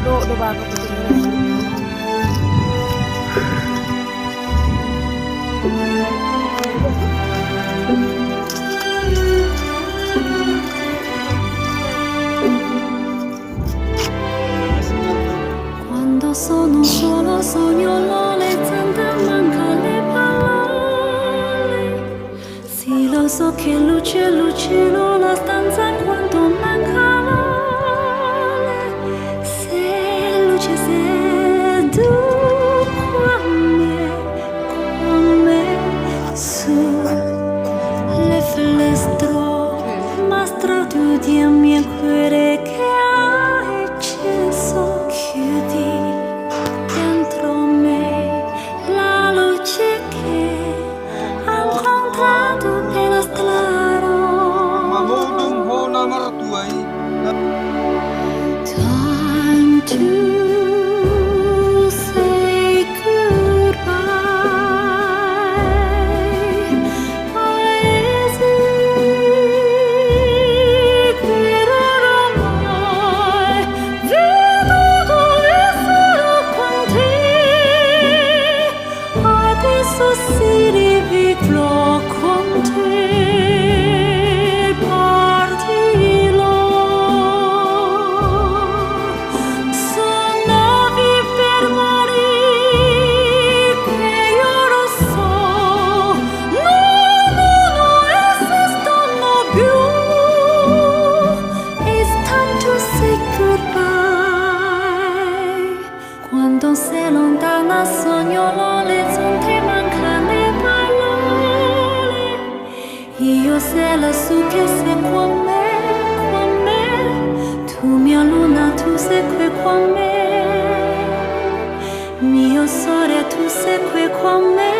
Doba ka Quando sono solo sogno le tante manca le parole. Sì, lo so che luce la stanza quando manca l'ole. Se luce sei tu come su le finestre, mostra tu dimmi a cuore che hai acceso. Chiudi dentro me la luce che ha incontrato per lo strano. Time to say goodbye. Paesi che non ho mai veduto e solo con te. Adesso si rivivrò con te. Partirò. Sonavi per morire che io lo so. No, esistono più. It's time to say goodbye. Quando sei lontana sogno l'orizzonte manca le parole. Io sei lassù che sei con me. Tu mia luna, tu sei qui con me. Mio sole, tu sei qui con me.